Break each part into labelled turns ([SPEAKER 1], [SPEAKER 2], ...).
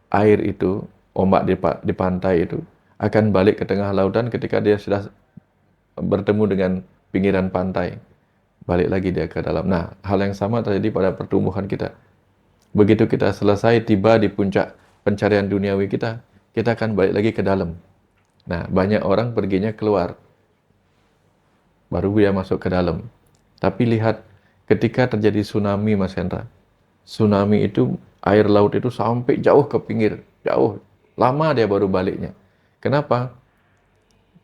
[SPEAKER 1] air itu, ombak di pantai itu akan balik ke tengah lautan ketika dia sudah bertemu dengan pinggiran pantai. Balik lagi dia ke dalam. Nah, hal yang sama terjadi pada pertumbuhan kita. Begitu kita selesai tiba di puncak pencarian duniawi kita akan balik lagi ke dalam. Nah, banyak orang perginya keluar, baru dia masuk ke dalam. Tapi lihat, ketika terjadi tsunami, Mas Hendra, tsunami itu, air laut itu sampai jauh ke pinggir, jauh. Lama dia baru baliknya. Kenapa?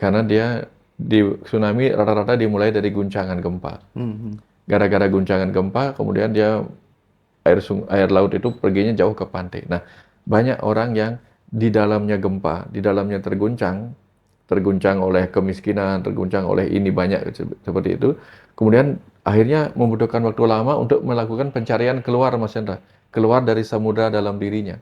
[SPEAKER 1] Karena dia di tsunami rata-rata dimulai dari guncangan gempa. Gara-gara guncangan gempa, kemudian dia air laut itu perginya jauh ke pantai. Nah, banyak orang yang di dalamnya gempa, di dalamnya terguncang oleh kemiskinan, terguncang oleh ini banyak seperti itu. Kemudian akhirnya membutuhkan waktu lama untuk melakukan pencarian keluar, Mas Hendra, keluar dari samudra dalam dirinya.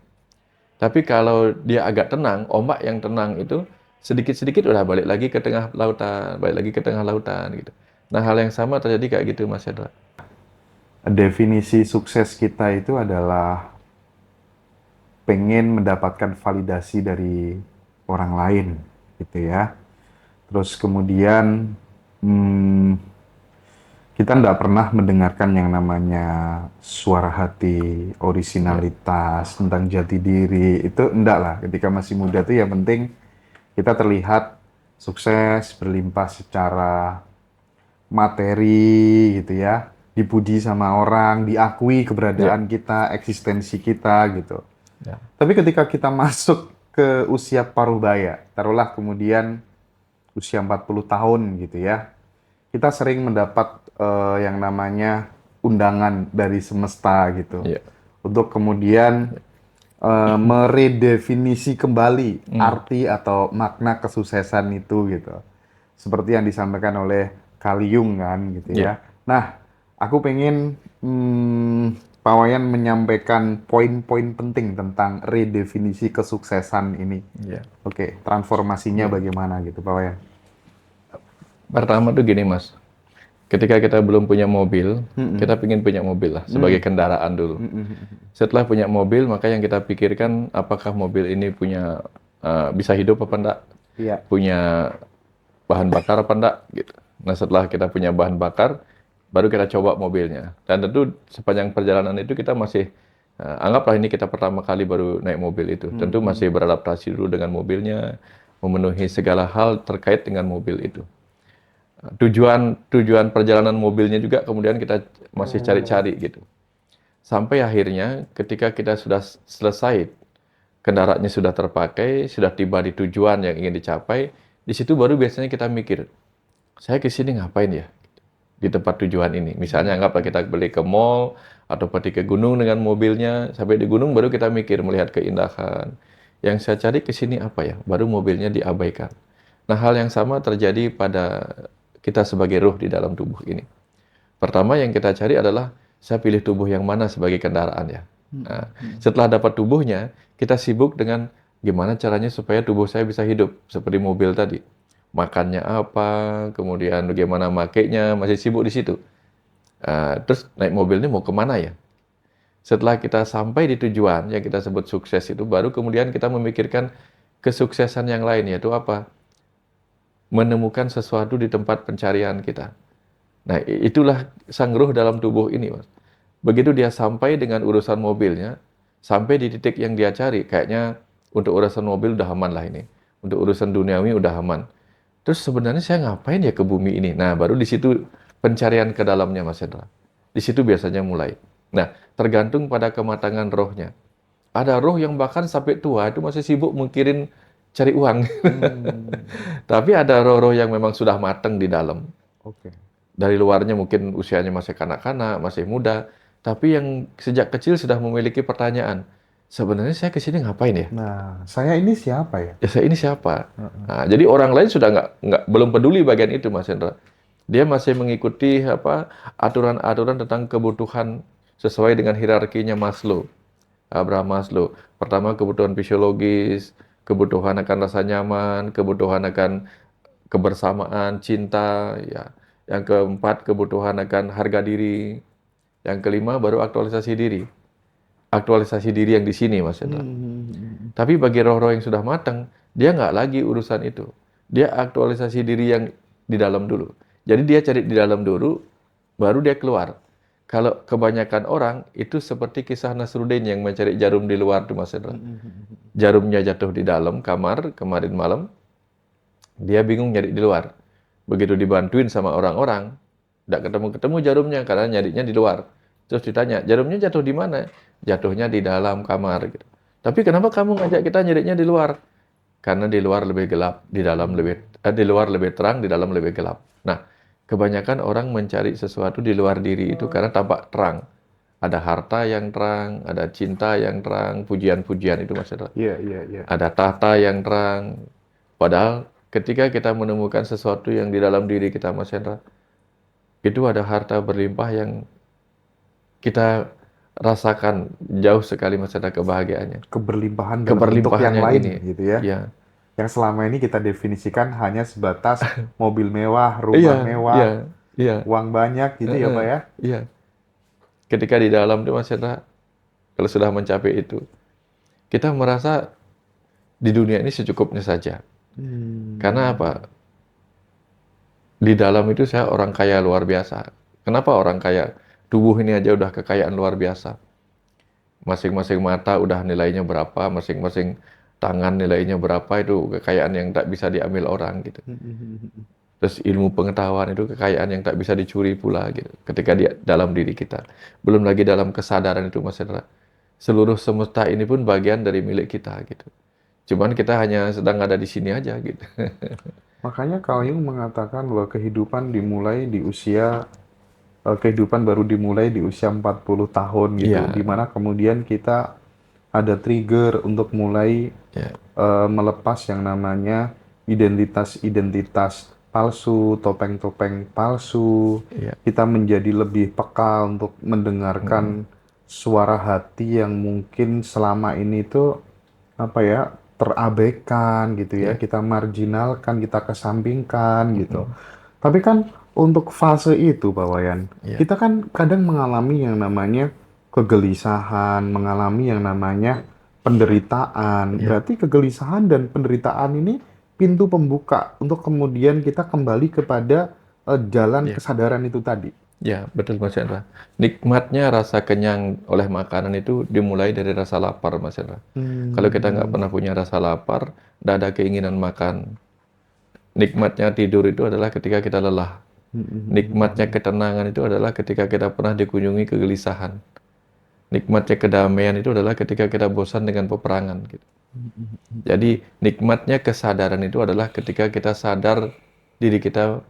[SPEAKER 1] Tapi kalau dia agak tenang, ombak yang tenang itu sedikit-sedikit udah balik lagi ke tengah lautan, balik lagi ke tengah lautan gitu. Nah, hal yang sama terjadi kayak gitu, Mas Hendra.
[SPEAKER 2] Definisi sukses kita itu adalah pengen mendapatkan validasi dari orang lain, gitu ya. Terus kemudian kita nggak pernah mendengarkan yang namanya suara hati,
[SPEAKER 1] Ya,
[SPEAKER 2] orisinalitas, tentang jati diri. Itu enggak lah. Ketika masih muda tuh yang penting kita terlihat sukses, berlimpah secara materi gitu ya, dipuji sama orang, diakui
[SPEAKER 1] ya,
[SPEAKER 2] keberadaan kita, eksistensi kita gitu.
[SPEAKER 1] ya,
[SPEAKER 2] Tapi ketika kita masuk ke usia parubaya, taruhlah kemudian usia 40 tahun gitu ya, kita sering mendapat yang namanya undangan dari semesta gitu.
[SPEAKER 1] ya.
[SPEAKER 2] Untuk kemudian meredefinisi kembali
[SPEAKER 1] Hmm,
[SPEAKER 2] arti atau makna kesuksesan itu gitu. Seperti yang disampaikan oleh Carl Jung kan gitu
[SPEAKER 1] ya,
[SPEAKER 2] ya. Nah, aku pengen Pak Wayan menyampaikan poin-poin penting tentang redefinisi kesuksesan ini.
[SPEAKER 1] ya,
[SPEAKER 2] Oke, transformasinya
[SPEAKER 1] ya.
[SPEAKER 2] bagaimana gitu Pak Wayan?
[SPEAKER 1] Pertama tuh gini, Mas. Ketika kita belum punya mobil,
[SPEAKER 2] Mm-mm.
[SPEAKER 1] kita ingin punya mobil lah sebagai
[SPEAKER 2] Mm.
[SPEAKER 1] kendaraan dulu.
[SPEAKER 2] Mm-mm.
[SPEAKER 1] Setelah punya mobil, maka yang kita pikirkan apakah mobil ini punya bisa hidup apa enggak,
[SPEAKER 2] Iya.
[SPEAKER 1] punya bahan bakar apa enggak gitu. Nah, setelah kita punya bahan bakar, baru kita coba mobilnya. Dan tentu sepanjang perjalanan itu kita masih anggaplah ini kita pertama kali baru naik mobil itu. Tentu masih
[SPEAKER 2] Mm-mm.
[SPEAKER 1] beradaptasi dulu dengan mobilnya, memenuhi segala hal terkait dengan mobil itu. Tujuan tujuan perjalanan mobilnya juga kemudian kita masih
[SPEAKER 2] Oh.
[SPEAKER 1] cari-cari gitu. Sampai akhirnya ketika kita sudah selesai, kendaraannya sudah terpakai, sudah tiba di tujuan yang ingin dicapai, di situ baru biasanya kita mikir, saya ke sini ngapain ya di tempat tujuan ini. Misalnya anggaplah kita beli ke mall atau pergi ke gunung dengan mobilnya, sampai di gunung baru kita mikir melihat keindahan. Yang saya cari ke sini apa ya? Baru mobilnya diabaikan. Nah, hal yang sama terjadi pada kita sebagai ruh di dalam tubuh ini. Pertama yang kita cari adalah saya pilih tubuh yang mana sebagai kendaraan ya. Nah, setelah dapat tubuhnya, kita sibuk dengan gimana caranya supaya tubuh saya bisa hidup seperti mobil tadi. Makannya apa, kemudian bagaimana makainya, masih sibuk di situ. Terus naik mobil ini mau kemana ya? Setelah kita sampai di tujuan yang kita sebut sukses itu, baru kemudian kita memikirkan kesuksesan yang lain, yaitu apa? Menemukan sesuatu di tempat pencarian kita. Nah, itulah sang ruh dalam tubuh ini, Mas. Begitu dia sampai dengan urusan mobilnya, sampai di titik yang dia cari, kayaknya untuk urusan mobil udah aman lah ini. Untuk urusan duniawi udah aman. Terus sebenarnya saya ngapain ya ke bumi ini? Nah, baru di situ pencarian ke dalamnya, Mas Hendra. Di situ biasanya mulai. Nah, tergantung pada kematangan rohnya. Ada roh yang bahkan sampai tua itu masih sibuk mikirin cari uang.
[SPEAKER 2] Hmm.
[SPEAKER 1] Tapi ada roh-roh yang memang sudah matang di dalam.
[SPEAKER 2] Oke.
[SPEAKER 1] Dari luarnya mungkin usianya masih kanak-kanak, masih muda, tapi yang sejak kecil sudah memiliki pertanyaan, sebenarnya saya ke sini ngapain ya?
[SPEAKER 2] Nah, saya ini siapa ya?
[SPEAKER 1] Ya saya ini siapa?
[SPEAKER 2] Heeh.
[SPEAKER 1] Nah, jadi orang lain sudah belum peduli bagian itu, Mas Hendra. Dia masih mengikuti apa aturan-aturan tentang kebutuhan sesuai dengan hierarkinya Maslow, Abraham Maslow. Pertama kebutuhan fisiologis, kebutuhan akan rasa nyaman, kebutuhan akan kebersamaan, cinta, ya. Yang keempat, kebutuhan akan harga diri. Yang kelima, baru aktualisasi diri. Aktualisasi diri yang di sini, Mas Hendra. Tapi bagi roh-roh yang sudah matang, dia nggak lagi urusan itu. Dia aktualisasi diri yang di dalam dulu. Jadi dia cari di dalam dulu, baru dia keluar. Kalau kebanyakan orang, itu seperti kisah Nasruddin yang mencari jarum di luar tuh Mas Hendra. Jarumnya jatuh di dalam kamar kemarin malam, dia bingung nyari di luar. Begitu dibantuin sama orang-orang, nggak ketemu-ketemu jarumnya karena nyarinya di luar. Terus ditanya, jarumnya jatuh di mana? Jatuhnya di dalam kamar gitu. Tapi kenapa kamu ngajak kita nyarinya di luar? Karena di luar lebih gelap, di luar lebih terang, di dalam lebih gelap. Nah, kebanyakan orang mencari sesuatu di luar diri itu karena tampak terang. Ada harta yang terang, ada cinta yang terang, pujian-pujian itu maksudnya.
[SPEAKER 2] Iya, iya, iya.
[SPEAKER 1] Ada tahta yang terang. Padahal ketika kita menemukan sesuatu yang di dalam diri kita, Mas Hendra, itu ada harta berlimpah yang kita rasakan jauh sekali, Mas Hendra, kebahagiaannya.
[SPEAKER 2] Keberlimpahan dalam bentuk
[SPEAKER 1] Keberlimpahan
[SPEAKER 2] yang
[SPEAKER 1] yang
[SPEAKER 2] lain
[SPEAKER 1] ini.
[SPEAKER 2] gitu ya.
[SPEAKER 1] Ya.
[SPEAKER 2] Yang selama ini kita definisikan hanya sebatas mobil mewah,
[SPEAKER 1] Iya,
[SPEAKER 2] rumah
[SPEAKER 1] iya,
[SPEAKER 2] mewah,
[SPEAKER 1] iya.
[SPEAKER 2] uang banyak gitu ya Pak ya.
[SPEAKER 1] Iya. Ketika di dalam itu Mas Hendra, kalau sudah mencapai itu, kita merasa di dunia ini secukupnya saja. Karena apa? Di dalam itu saya orang kaya luar biasa. Kenapa orang kaya? Tubuh ini aja udah kekayaan luar biasa. Masing-masing mata udah nilainya berapa, masing-masing tangan nilainya berapa, itu kekayaan yang tak bisa diambil orang gitu. Terus ilmu pengetahuan itu kekayaan yang tak bisa dicuri pula gitu. Ketika dia dalam diri kita. Belum lagi dalam kesadaran itu Mas Hendra. Seluruh semesta ini pun bagian dari milik kita gitu. Cuman kita hanya sedang ada di sini aja gitu.
[SPEAKER 2] Makanya Carl Jung mengatakan bahwa kehidupan baru dimulai di usia 40 tahun gitu,
[SPEAKER 1] Iya,
[SPEAKER 2] di mana kemudian kita ada trigger untuk mulai
[SPEAKER 1] ya,
[SPEAKER 2] melepas yang namanya identitas-identitas palsu, topeng-topeng palsu.
[SPEAKER 1] iya.
[SPEAKER 2] Kita menjadi lebih peka untuk mendengarkan suara hati yang mungkin selama ini tuh apa ya, terabaikan gitu ya,
[SPEAKER 1] Ya.
[SPEAKER 2] kita marginalkan, kita kesampingkan gitu. Tapi kan untuk fase itu Pak Wayan,
[SPEAKER 1] Ya.
[SPEAKER 2] kita kan kadang mengalami yang namanya kegelisahan, mengalami yang namanya penderitaan.
[SPEAKER 1] Ya.
[SPEAKER 2] Berarti kegelisahan dan penderitaan ini pintu pembuka untuk kemudian kita kembali kepada jalan
[SPEAKER 1] Ya.
[SPEAKER 2] kesadaran itu tadi.
[SPEAKER 1] Ya, betul Mas Hendra. Nikmatnya rasa kenyang oleh makanan itu dimulai dari rasa lapar, Mas Hendra. Kalau kita nggak pernah punya rasa lapar, nggak ada keinginan makan. Nikmatnya tidur itu adalah ketika kita lelah. Nikmatnya ketenangan itu adalah ketika kita pernah dikunjungi kegelisahan. Nikmatnya kedamaian itu adalah ketika kita bosan dengan peperangan. Gitu. Jadi nikmatnya kesadaran itu adalah ketika kita sadar diri kita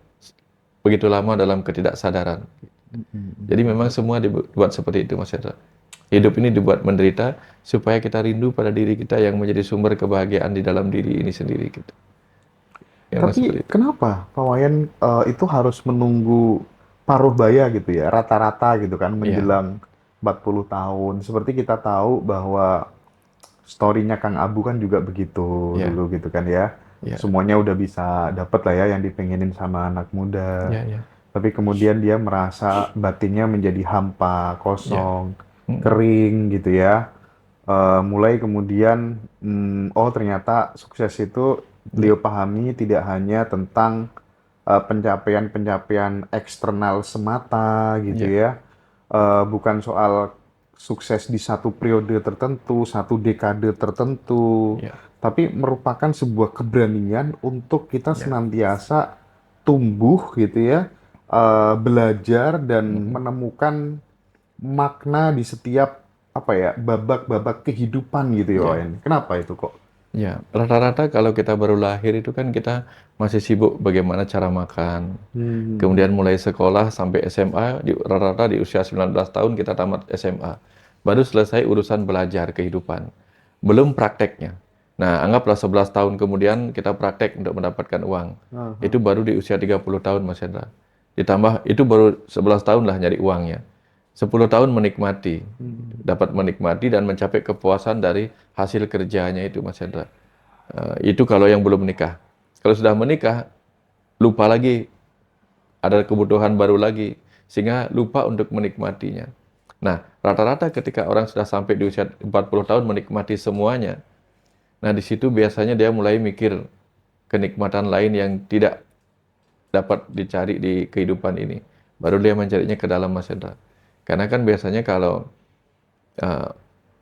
[SPEAKER 1] begitu lama dalam ketidaksadaran. Jadi memang semua dibuat seperti itu Mas Hendra. Hidup ini dibuat menderita supaya kita rindu pada diri kita yang menjadi sumber kebahagiaan di dalam diri ini sendiri. Gitu. Ya, Mas,
[SPEAKER 2] Tapi
[SPEAKER 1] seperti itu.
[SPEAKER 2] kenapa Pak Wayan itu harus menunggu paruh baya gitu ya, rata-rata gitu kan
[SPEAKER 1] Iya,
[SPEAKER 2] menjelang 40 tahun. Seperti kita tahu bahwa story-nya Kang Abu kan juga begitu
[SPEAKER 1] iya,
[SPEAKER 2] dulu gitu kan ya.
[SPEAKER 1] iya,
[SPEAKER 2] Semuanya udah bisa dapet lah ya yang dipengenin sama anak muda.
[SPEAKER 1] iya, iya,
[SPEAKER 2] Tapi kemudian dia merasa batinnya menjadi hampa,
[SPEAKER 1] iya.
[SPEAKER 2] kosong,
[SPEAKER 1] Mm,
[SPEAKER 2] kering gitu ya. Mulai kemudian, oh ternyata sukses itu
[SPEAKER 1] iya,
[SPEAKER 2] beliau pahami tidak hanya tentang pencapaian-pencapaian eksternal semata gitu
[SPEAKER 1] iya,
[SPEAKER 2] ya. Bukan soal sukses di satu periode tertentu, satu dekade tertentu,
[SPEAKER 1] iya,
[SPEAKER 2] tapi merupakan sebuah keberanian untuk kita
[SPEAKER 1] iya.
[SPEAKER 2] senantiasa tumbuh gitu ya, belajar dan
[SPEAKER 1] Mm,
[SPEAKER 2] menemukan makna di setiap apa ya, babak-babak kehidupan gitu ya,
[SPEAKER 1] iya.
[SPEAKER 2] Wayan. Kenapa itu kok?
[SPEAKER 1] Ya, rata-rata kalau kita baru lahir itu kan kita masih sibuk bagaimana cara makan.
[SPEAKER 2] Hmm.
[SPEAKER 1] Kemudian mulai sekolah sampai SMA, rata-rata di usia 19 tahun kita tamat SMA. Baru selesai urusan belajar kehidupan. Belum prakteknya. Nah, anggaplah 11 tahun kemudian kita praktek untuk mendapatkan uang.
[SPEAKER 2] Aha.
[SPEAKER 1] Itu baru di usia 30 tahun, Mas Hendra. Ditambah, itu baru 11 tahun lah nyari uangnya. 10 tahun menikmati, dapat menikmati dan mencapai kepuasan dari hasil kerjanya itu, Mas Hendra. Itu kalau yang belum menikah. Kalau sudah menikah, lupa lagi, ada kebutuhan baru lagi, sehingga lupa untuk menikmatinya. Nah, rata-rata ketika orang sudah sampai di usia 40 tahun menikmati semuanya, Nah, di situ biasanya dia mulai mikir kenikmatan lain yang tidak dapat dicari di kehidupan ini. Baru dia mencarinya ke dalam, Mas Hendra. Karena kan biasanya kalau eh,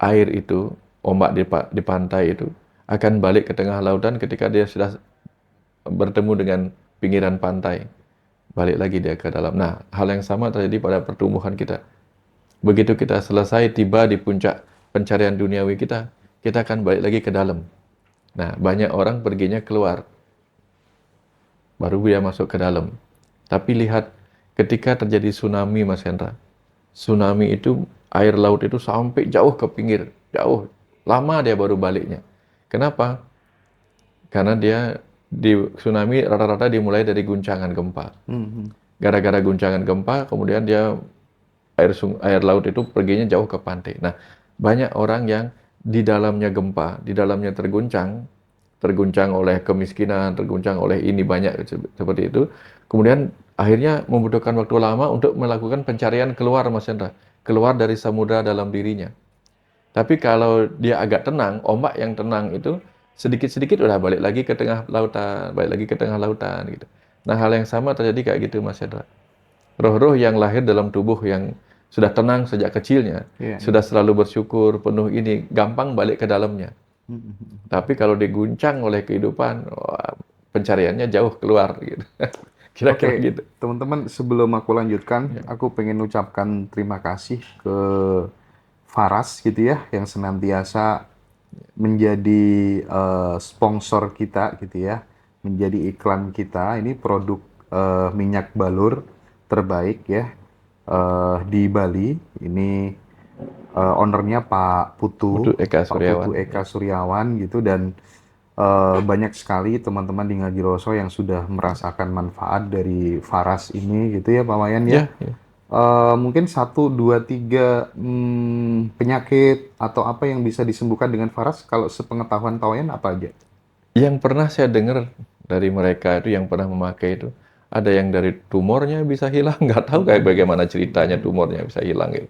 [SPEAKER 1] air itu, ombak di pantai itu akan balik ke tengah lautan ketika dia sudah bertemu dengan pinggiran pantai. Balik lagi dia ke dalam. Nah, hal yang sama terjadi pada pertumbuhan kita. Begitu kita selesai tiba di puncak pencarian duniawi kita akan balik lagi ke dalam. Nah, banyak orang perginya keluar, baru dia masuk ke dalam. Tapi lihat, ketika terjadi tsunami, Mas Hendra, tsunami itu, air laut itu sampai jauh ke pinggir, jauh. Lama dia baru baliknya. Kenapa? Karena dia di tsunami rata-rata dimulai dari guncangan gempa.
[SPEAKER 2] Mhm.
[SPEAKER 1] Gara-gara guncangan gempa, kemudian dia air laut itu perginya jauh ke pantai. Nah, banyak orang yang di dalamnya gempa, di dalamnya terguncang oleh kemiskinan, terguncang oleh ini banyak seperti itu. Kemudian akhirnya membutuhkan waktu lama untuk melakukan pencarian keluar, Mas Hendra, keluar dari samudra dalam dirinya. Tapi kalau dia agak tenang, ombak yang tenang itu sedikit-sedikit udah balik lagi ke tengah lautan, balik lagi ke tengah lautan gitu. Nah, hal yang sama terjadi kayak gitu, Mas Hendra. Roh-roh yang lahir dalam tubuh yang sudah tenang sejak kecilnya,
[SPEAKER 2] Iya, iya.
[SPEAKER 1] sudah selalu bersyukur, penuh ini, gampang balik ke dalamnya.
[SPEAKER 2] Mhm.
[SPEAKER 1] Tapi kalau diguncang oleh kehidupan, wah, pencariannya jauh keluar gitu. Kira-kira
[SPEAKER 2] Oke,
[SPEAKER 1] gitu.
[SPEAKER 2] teman-teman, sebelum aku lanjutkan,
[SPEAKER 1] Ya,
[SPEAKER 2] aku pengen ucapkan terima kasih ke Faras gitu ya, yang senantiasa menjadi sponsor kita gitu ya, menjadi iklan kita. Ini produk minyak balur terbaik ya di Bali. Ini ownernya
[SPEAKER 1] Putu Eka
[SPEAKER 2] Pak Putu
[SPEAKER 1] Suryawan.
[SPEAKER 2] Eka
[SPEAKER 1] Ya,
[SPEAKER 2] Suryawan gitu, dan banyak sekali teman-teman di Ngagiroso yang sudah merasakan manfaat dari Faras ini gitu ya Pak Wayan ya.
[SPEAKER 1] ya, ya.
[SPEAKER 2] Mungkin satu, dua, tiga penyakit atau apa yang bisa disembuhkan dengan Faras, kalau sepengetahuan Pak Wayan apa aja?
[SPEAKER 1] Yang pernah saya dengar dari mereka itu yang pernah memakai itu, ada yang dari tumornya bisa hilang, nggak tahu kayak bagaimana ceritanya tumornya bisa hilang gitu.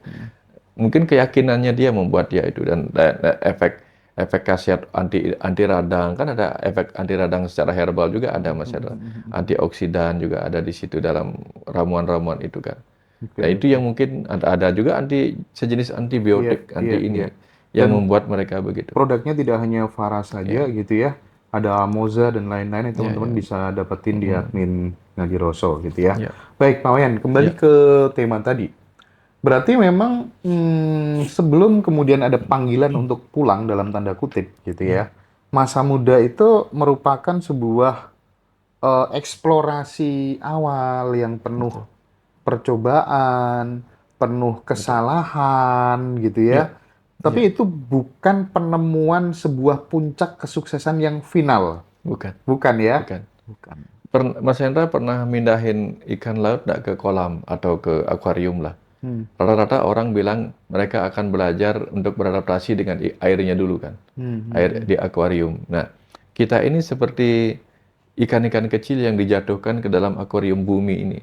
[SPEAKER 1] Mungkin keyakinannya dia membuat dia itu, dan efek efek khasiat anti radang, kan ada efek anti radang secara herbal juga ada, Mas Hendra. Antioksidan juga ada di situ dalam ramuan-ramuan itu kan.
[SPEAKER 2] Oke,
[SPEAKER 1] Nah, itu
[SPEAKER 2] oke.
[SPEAKER 1] yang mungkin ada juga sejenis
[SPEAKER 2] Iya,
[SPEAKER 1] antibiotik,
[SPEAKER 2] iya,
[SPEAKER 1] anti
[SPEAKER 2] iya.
[SPEAKER 1] ini yang
[SPEAKER 2] Dan
[SPEAKER 1] membuat mereka begitu.
[SPEAKER 2] produknya tidak hanya Faras saja
[SPEAKER 1] Ya,
[SPEAKER 2] gitu ya. Ada Moza dan lain-lain yang
[SPEAKER 1] ya,
[SPEAKER 2] teman-teman
[SPEAKER 1] ya.
[SPEAKER 2] bisa dapetin di
[SPEAKER 1] Mm,
[SPEAKER 2] admin Ngagiroso gitu ya.
[SPEAKER 1] ya,
[SPEAKER 2] Baik, Pak Wayan, kembali
[SPEAKER 1] ya.
[SPEAKER 2] ke tema tadi. Berarti memang sebelum kemudian ada panggilan untuk pulang dalam tanda kutip gitu
[SPEAKER 1] Ya,
[SPEAKER 2] ya, masa muda itu merupakan sebuah eksplorasi awal yang penuh
[SPEAKER 1] betul,
[SPEAKER 2] percobaan, penuh
[SPEAKER 1] betul.
[SPEAKER 2] kesalahan gitu
[SPEAKER 1] Ya,
[SPEAKER 2] ya.
[SPEAKER 1] ya,
[SPEAKER 2] Tapi itu bukan penemuan sebuah puncak kesuksesan yang final.
[SPEAKER 1] bukan,
[SPEAKER 2] Bukan ya?
[SPEAKER 1] bukan.
[SPEAKER 2] Bukan.
[SPEAKER 1] Mas Hendra pernah mindahin ikan laut nggak ke kolam atau ke akuarium lah?
[SPEAKER 2] Hmm.
[SPEAKER 1] Rata-rata orang bilang mereka akan belajar untuk beradaptasi dengan airnya dulu kan,
[SPEAKER 2] Hmm, hmm,
[SPEAKER 1] air
[SPEAKER 2] hmm.
[SPEAKER 1] di akuarium. Nah, kita ini seperti ikan-ikan kecil yang dijatuhkan ke dalam akuarium bumi ini.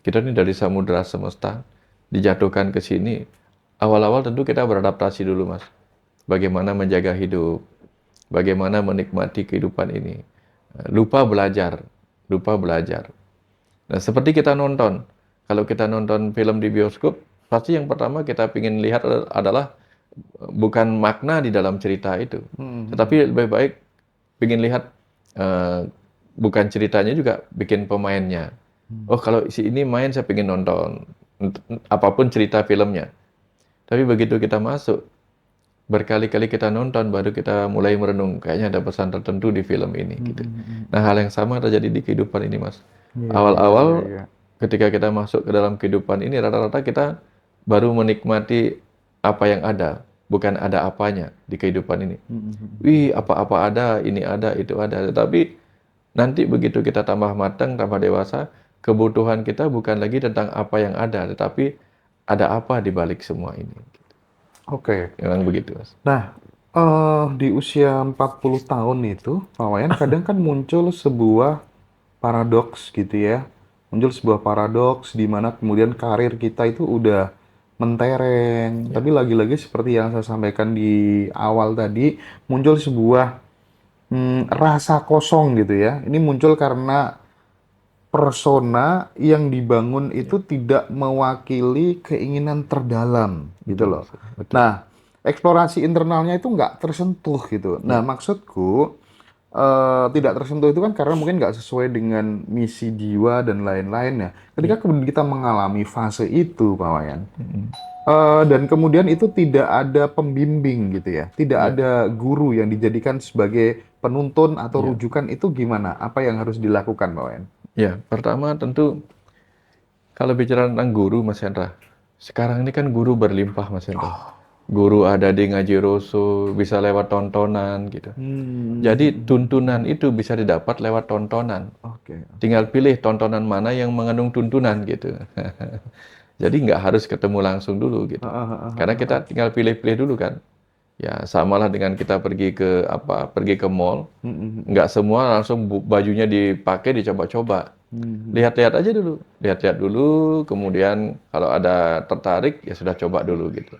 [SPEAKER 1] Kita ini dari samudera semesta dijatuhkan ke sini. Awal-awal tentu kita beradaptasi dulu, Mas. Bagaimana menjaga hidup, bagaimana menikmati kehidupan ini. Lupa belajar, lupa belajar. Nah, seperti kita nonton. Kalau kita nonton film di bioskop, pasti yang pertama kita ingin lihat adalah bukan makna di dalam cerita itu,
[SPEAKER 2] Hmm, hmm, hmm.
[SPEAKER 1] tetapi lebih baik ingin lihat eh, bukan ceritanya juga, bikin pemainnya.
[SPEAKER 2] Hmm.
[SPEAKER 1] Oh, kalau si ini main saya ingin nonton, apapun cerita filmnya. Tapi begitu kita masuk, berkali-kali kita nonton, baru kita mulai merenung, kayaknya ada pesan tertentu di film ini
[SPEAKER 2] Hmm,
[SPEAKER 1] gitu.
[SPEAKER 2] hmm, hmm,
[SPEAKER 1] Nah,
[SPEAKER 2] hmm.
[SPEAKER 1] hal yang sama terjadi di kehidupan ini, Mas.
[SPEAKER 2] Iya, iya, iya,
[SPEAKER 1] Awal-awal
[SPEAKER 2] iya.
[SPEAKER 1] ketika kita masuk ke dalam kehidupan ini, rata-rata kita baru menikmati apa yang ada, bukan ada apanya di kehidupan ini.
[SPEAKER 2] Hmm, hmm, hmm, hmm.
[SPEAKER 1] Wih, apa-apa ada, ini ada, itu ada. Tetapi nanti begitu kita tambah matang, tambah dewasa, kebutuhan kita bukan lagi tentang apa yang ada, tetapi ada apa di balik semua ini.
[SPEAKER 2] Oke.
[SPEAKER 1] Memang begitu, Mas.
[SPEAKER 2] Nah, di usia 40 tahun itu, Pak Wayan, kadang kan muncul sebuah paradoks gitu ya. Muncul sebuah paradoks di mana kemudian karir kita itu udah mentereng.
[SPEAKER 1] Ya,
[SPEAKER 2] Tapi lagi-lagi seperti yang saya sampaikan di awal tadi, muncul sebuah rasa kosong gitu ya. Ini muncul karena persona yang dibangun
[SPEAKER 1] ya,
[SPEAKER 2] itu tidak mewakili keinginan terdalam gitu
[SPEAKER 1] betul,
[SPEAKER 2] loh.
[SPEAKER 1] betul, betul.
[SPEAKER 2] Nah, eksplorasi internalnya itu nggak tersentuh gitu. Nah,
[SPEAKER 1] Ya,
[SPEAKER 2] maksudku tidak tersentuh itu kan karena mungkin nggak sesuai dengan misi jiwa dan lain-lainnya.
[SPEAKER 1] ya,
[SPEAKER 2] Ketika kemudian kita mengalami fase itu, Pak Wayan,
[SPEAKER 1] mm,
[SPEAKER 2] dan kemudian itu tidak ada pembimbing gitu ya, tidak
[SPEAKER 1] ya,
[SPEAKER 2] ada guru yang dijadikan sebagai penuntun atau
[SPEAKER 1] ya,
[SPEAKER 2] rujukan itu gimana? Apa yang harus dilakukan, Pak Wayan?
[SPEAKER 1] ya. Pertama tentu kalau bicara tentang guru, Mas Hendra, sekarang ini kan guru berlimpah, Mas Hendra. Guru ada di Ngaji Roso, bisa lewat tontonan gitu. Jadi tuntunan itu bisa didapat lewat tontonan.
[SPEAKER 2] Oke.
[SPEAKER 1] Tinggal pilih tontonan mana yang mengandung tuntunan gitu. Jadi nggak harus ketemu langsung dulu gitu. Karena kita tinggal pilih-pilih dulu kan. Ya samalah dengan kita pergi ke apa, pergi ke mall. Nggak semua langsung bajunya dipakai, dicoba-coba. Lihat-lihat aja dulu. Lihat-lihat dulu, kemudian kalau ada tertarik ya sudah coba dulu gitu.